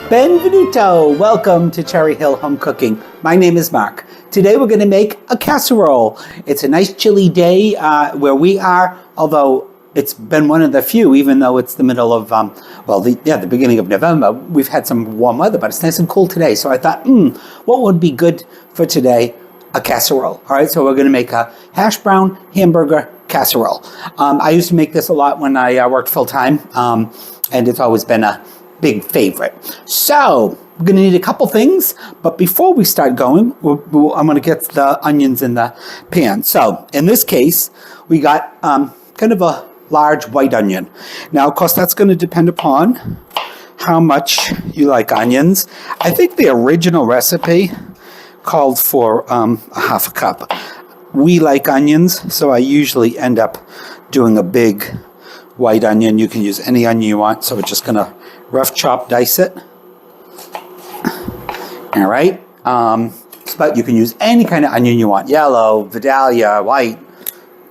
Benvenuto! Welcome to Cherry Hill Home Cooking. My name is Mark. Today we're going to make a casserole. It's a nice chilly day where we are, although it's been one of the few, even though it's the middle of, the beginning of November. We've had some warm weather, but it's nice and cool today. So I thought, what would be good for today? A casserole. All right, so we're going to make a hash brown hamburger casserole. I used to make this a lot when I worked full-time, and it's always been a big favorite. So we're going to need a couple things, but before we start going, I'm going to get the onions in the pan. So in this case, we got kind of a large white onion. Now, of course, that's going to depend upon how much you like onions. I think the original recipe called for a half a cup. We like onions, so I usually end up doing a big white onion. You can use any onion you want, so we're just going to rough chop dice it. All right. But you can use any kind of onion you want. Yellow, Vidalia, white,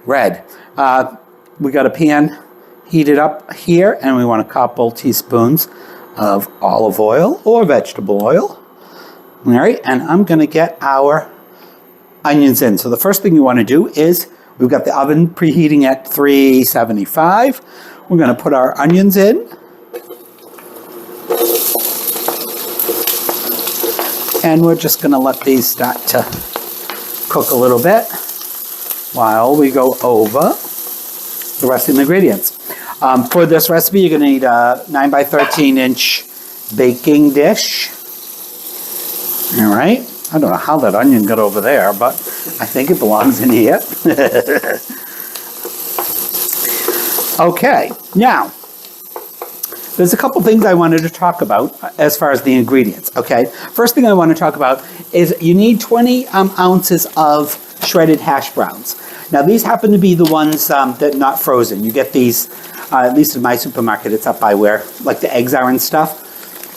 red. We got a pan heated up here, and we want a couple teaspoons of olive oil or vegetable oil. All right. And I'm going to get our onions in. So the first thing you want to do is we've got the oven preheating at 375. We're going to put our onions in. And we're just going to let these start to cook a little bit while we go over the rest of the ingredients. For this recipe, you're going to need a 9 by 13 inch baking dish. All right. I don't know how that onion got over there, but I think it belongs in here. Okay. Now, there's a couple things I wanted to talk about as far as the ingredients, okay? First thing I want to talk about is you need 20 ounces of shredded hash browns. Now, these happen to be the ones that are not frozen. You get these, at least in my supermarket, it's up by where like the eggs are and stuff.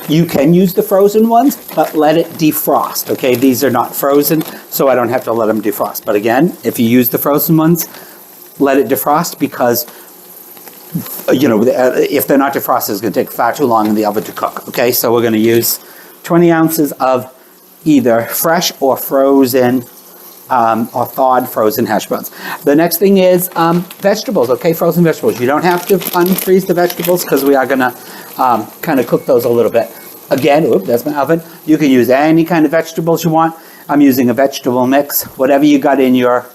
You can use the frozen ones, but let it defrost, okay? These are not frozen, so I don't have to let them defrost. But again, if you use the frozen ones, let it defrost because if they're not defrosted, it's going to take far too long in the oven to cook. Okay, so we're going to use 20 ounces of either fresh or frozen or thawed frozen hash browns. The next thing is vegetables. Okay, frozen vegetables. You don't have to unfreeze the vegetables because we are going to kind of cook those a little bit. Again, there's my oven. You can use any kind of vegetables you want. I'm using a vegetable mix. Whatever you got in your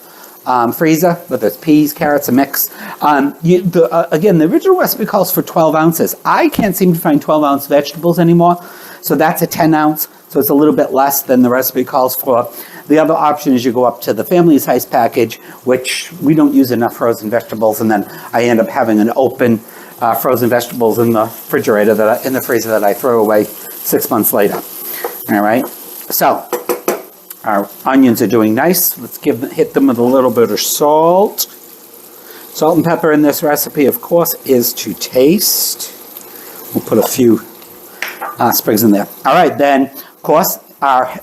freezer, whether it's peas, carrots, a mix. Again, the original recipe calls for 12 ounces. I can't seem to find 12-ounce vegetables anymore, so that's a 10-ounce, so it's a little bit less than the recipe calls for. The other option is you go up to the family size package, which we don't use enough frozen vegetables, and then I end up having an open frozen vegetables in the refrigerator, in the freezer that I throw away 6 months later. All right, so our onions are doing nice. Let's hit them with a little bit of salt. Salt and pepper in this recipe, of course, is to taste. We'll put a few sprigs in there. All right, then, of course, our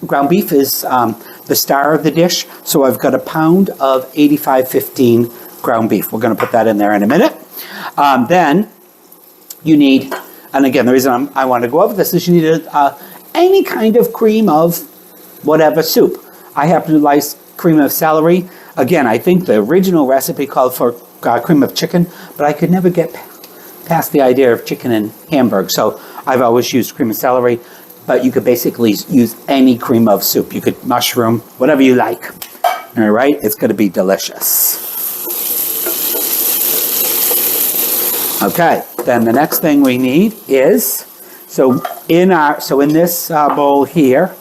ground beef is the star of the dish. So I've got a pound of 85/15 ground beef. We're going to put that in there in a minute. Then you need, and again, the reason I want to go over this is you need any kind of cream of whatever soup. I happen to like cream of celery. Again, I think the original recipe called for cream of chicken, but I could never get past the idea of chicken and Hamburg. So I've always used cream of celery, but you could basically use any cream of soup. You could mushroom, whatever you like. All right, it's going to be delicious. Okay, then the next thing we need is, in this bowl here,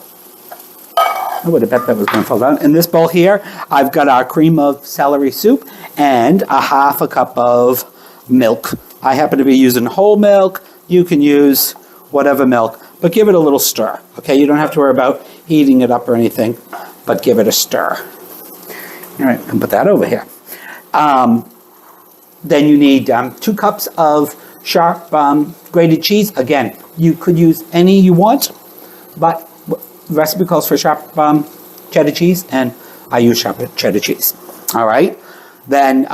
I would have bet that was going to fall down. In this bowl here, I've got our cream of celery soup and a half a cup of milk. I happen to be using whole milk. You can use whatever milk, but give it a little stir. Okay, you don't have to worry about heating it up or anything, but give it a stir. All right, I can put that over here. Then you need 2 cups of sharp grated cheese. Again, you could use any you want, but the recipe calls for sharp cheddar cheese, and I use sharp cheddar cheese. All right. Then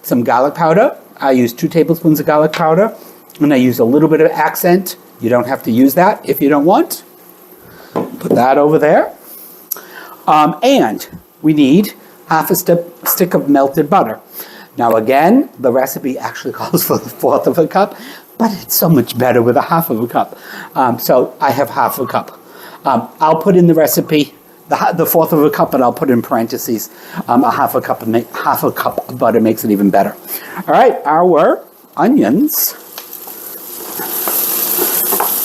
some garlic powder. I use 2 tablespoons of garlic powder, and I use a little bit of accent. You don't have to use that if you don't want. Put that over there. And we need half a stick of melted butter. Now again, the recipe actually calls for the 1/4 of a cup, but it's so much better with a 1/2 of a cup. So I have 1/2 a cup. I'll put in the recipe the 1/4 of a cup, but I'll put in parentheses a 1/2 a cup, and 1/2 a cup of butter makes it even better. All right, our onions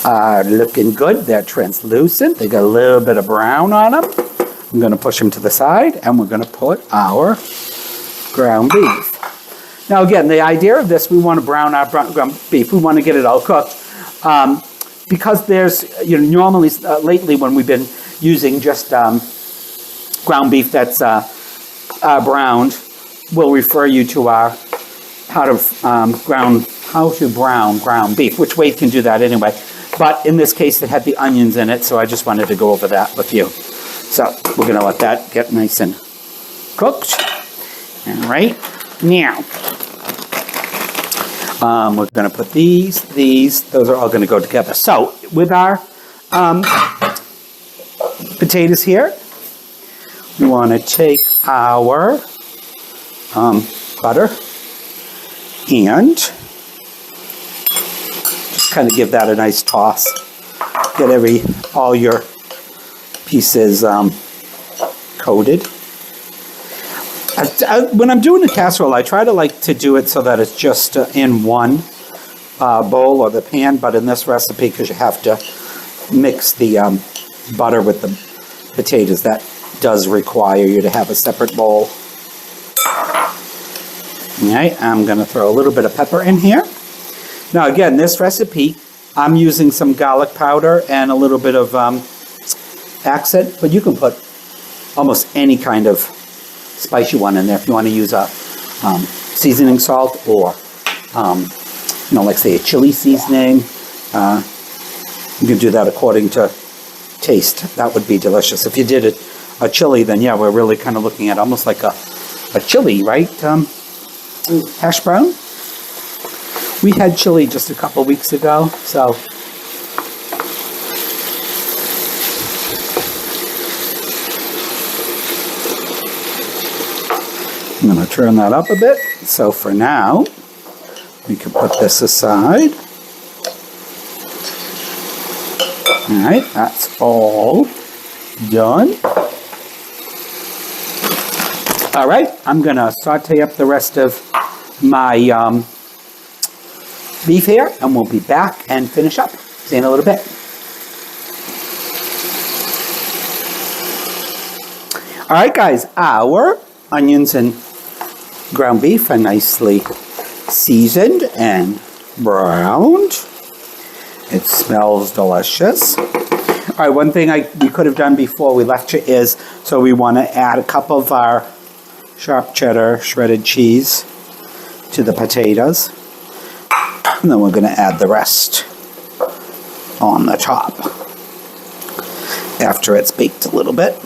are looking good. They're translucent. They got a little bit of brown on them. I'm going to push them to the side, and we're going to put our ground beef. Now again, the idea of this, we want to brown our ground beef. We want to get it all cooked. Because there's, normally, lately when we've been using just ground beef that's browned, we'll refer you to our how to brown ground beef, which Wade can do that anyway. But in this case, it had the onions in it, so I just wanted to go over that with you. So we're going to let that get nice and cooked. All right, now we're going to put these, those are all going to go together. So with our potatoes here, we want to take our butter and just kind of give that a nice toss. Get all your pieces coated. When I'm doing a casserole, I try to do it so that it's just in one bowl or the pan, but in this recipe, because you have to mix the butter with the potatoes, that does require you to have a separate bowl. All right, I'm going to throw a little bit of pepper in here. Now again, this recipe, I'm using some garlic powder and a little bit of accent, but you can put almost any kind of spice you want in there. If you want to use a seasoning salt or, like say a chili seasoning, you can do that according to taste. That would be delicious. If you did a chili, then yeah, we're really kind of looking at almost like a chili, right? Hash brown. We had chili just a couple weeks ago, so I'm going to turn that up a bit. So for now, we can put this aside. All right, that's all done. All right, I'm going to saute up the rest of my beef here, and we'll be back and finish up. See you in a little bit. All right, guys, our onions and ground beef are nicely seasoned and browned. It smells delicious. All right, one thing we could have done before we left you is, so we want to add a cup of our sharp cheddar shredded cheese to the potatoes. And then we're going to add the rest on the top after it's baked a little bit.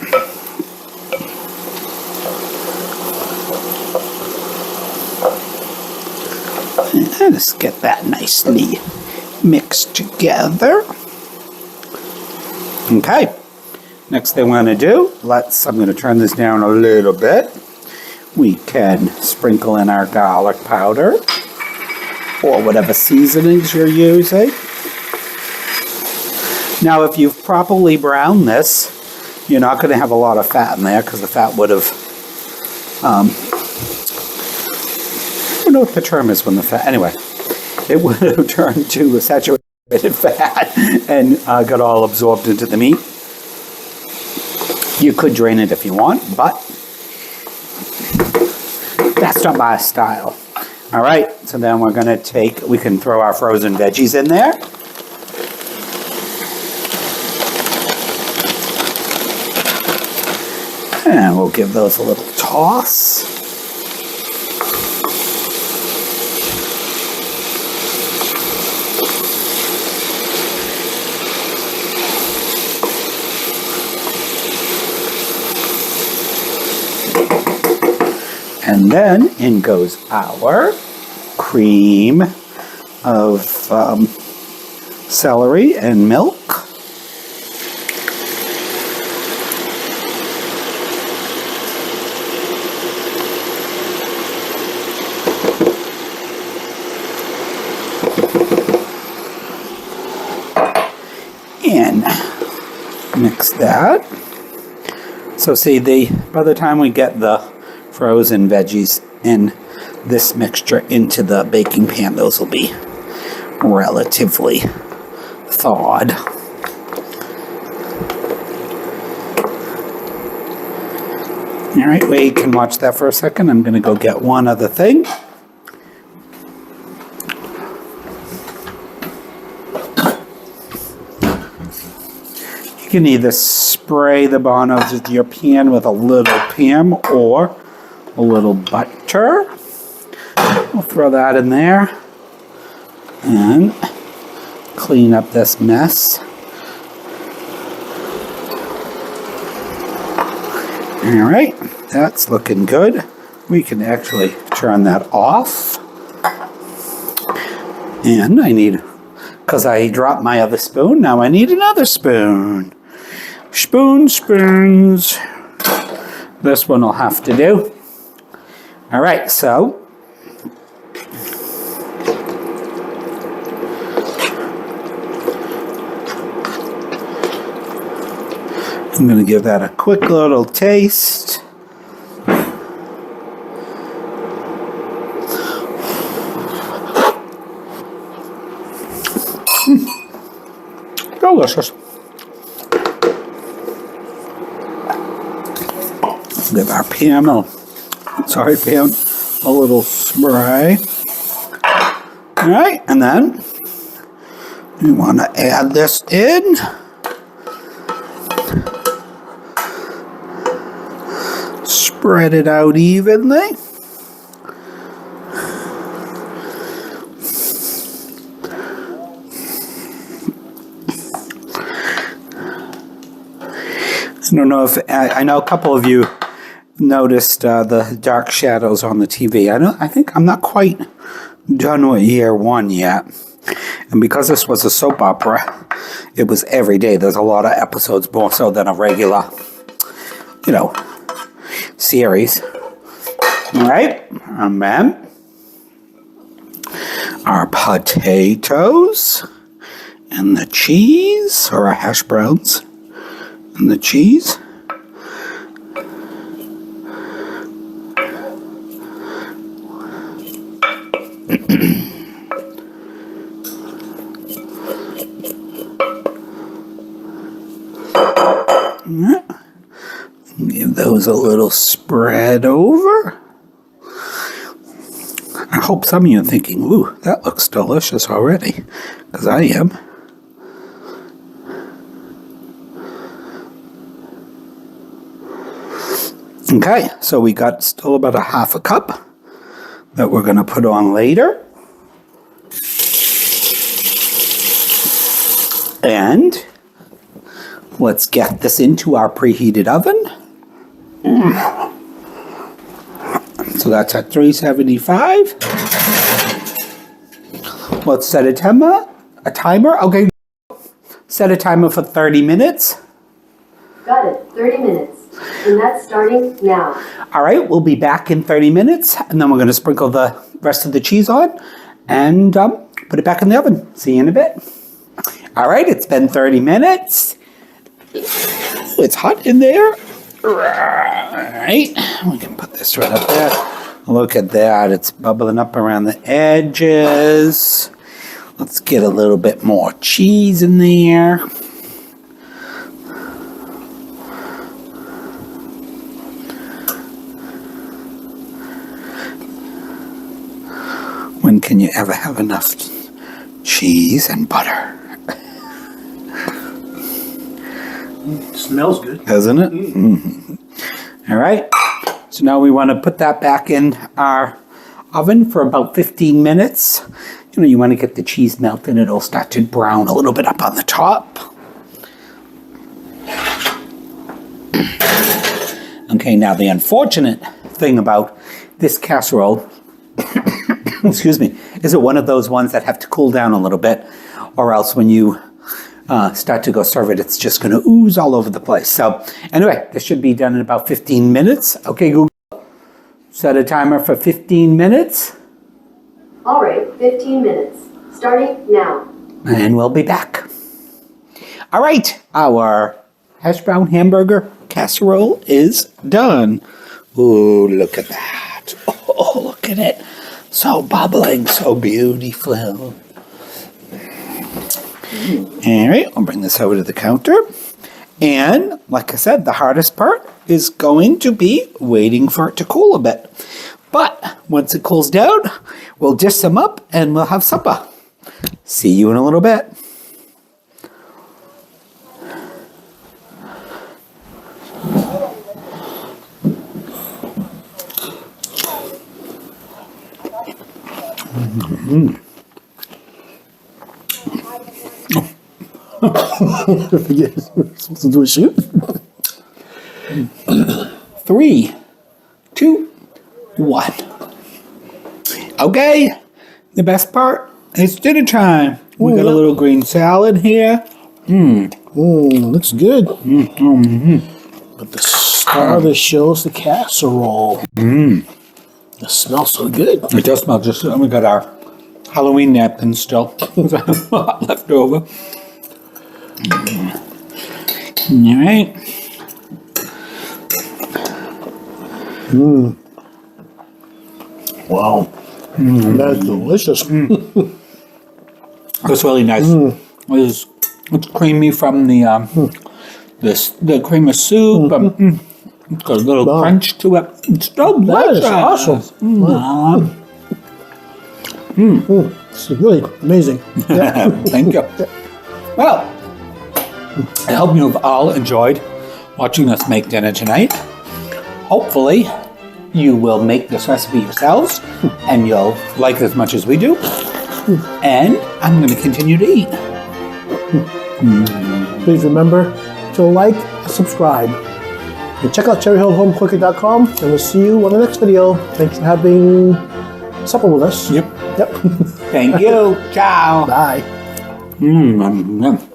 And just get that nicely mixed together. Okay. Next thing we're going to do, I'm going to turn this down a little bit. We can sprinkle in our garlic powder or whatever seasonings you're using. Now, if you've properly browned this, you're not going to have a lot of fat in there because the fat would have, I don't know what the term is when the fat, anyway, it would have turned to a saturated fat and got all absorbed into the meat. You could drain it if you want, but that's not my style. All right, so then we're going to we can throw our frozen veggies in there. And we'll give those a little toss. And then in goes our cream of celery and milk. And mix that. So see, by the time we get the frozen veggies in this mixture into the baking pan, those will be relatively thawed. All right, wait, can watch that for a second. I'm going to go get one other thing. You can either spray the bottom of your pan with a little Pam or a little butter. We'll throw that in there and clean up this mess. All right, that's looking good. We can actually turn that off. And I need, because I dropped my other spoon, now I need another spoon. Spoons. This one will have to do. All right, so I'm going to give that a quick little taste. Delicious. Give our pan a little spray. All right, and then we want to add this in. Spread it out evenly. I don't know if I know a couple of you noticed the dark shadows on the TV. I think I'm not quite done with year one yet. And because this was a soap opera, it was every day. There's a lot of episodes, more so than a regular, series. All right, and then our potatoes and the cheese, or our hash browns and the cheese. Give those a little spread over. I hope some of you are thinking, ooh, that looks delicious already, because I am. Okay, so we got still about a half a cup that we're going to put on later. And let's get this into our preheated oven. So that's at 375. Let's set a timer. Okay. Set a timer for 30 minutes. Got it. 30 minutes. And that's starting now. All right, we'll be back in 30 minutes, and then we're going to sprinkle the rest of the cheese on and put it back in the oven. See you in a bit. All right, it's been 30 minutes. It's hot in there. All right, we can put this right up there. Look at that, it's bubbling up around the edges. Let's get a little bit more cheese in there. When can you ever have enough cheese and butter? It smells good. Doesn't it? Mm-hmm. All right. So now we want to put that back in our oven for about 15 minutes. You want to get the cheese melted. It'll start to brown a little bit up on the top. Okay, now the unfortunate thing about this casserole, excuse me, is it one of those ones that have to cool down a little bit, or else when you start to go serve it, it's just going to ooze all over the place. So anyway, this should be done in about 15 minutes. Okay, Google, set a timer for 15 minutes. All right, 15 minutes. Starting now. And we'll be back. All right, our hash brown hamburger casserole is done. Ooh, look at that. Oh, look at it. So bubbling, so beautiful. All right, I'll bring this over to the counter. And like I said, the hardest part is going to be waiting for it to cool a bit. But once it cools down, we'll dish them up and we'll have supper. See you in a little bit. Supposed to do a shoot? 3, 2, 1. Okay, the best part, it's dinner time. We got a little green salad here. Looks good. But the star of the show is the casserole. It smells so good. It does smell just, we got our Halloween napkins still left over. All right. Wow. That's delicious. It's really nice. It's creamy from the the cream of soup. It's got a little crunch to it. It's delicious. That is awesome. It's really amazing. Yeah. Thank you. Well, I hope you've all enjoyed watching us make dinner tonight. Hopefully, you will make this recipe yourselves and you'll like it as much as we do. And I'm going to continue to eat. Please remember to like and subscribe. And check out cherryhillhomecooking.com and we'll see you on the next video. Thanks for having supper with us. Yep. Yep. Thank you. Ciao. Bye. Yum.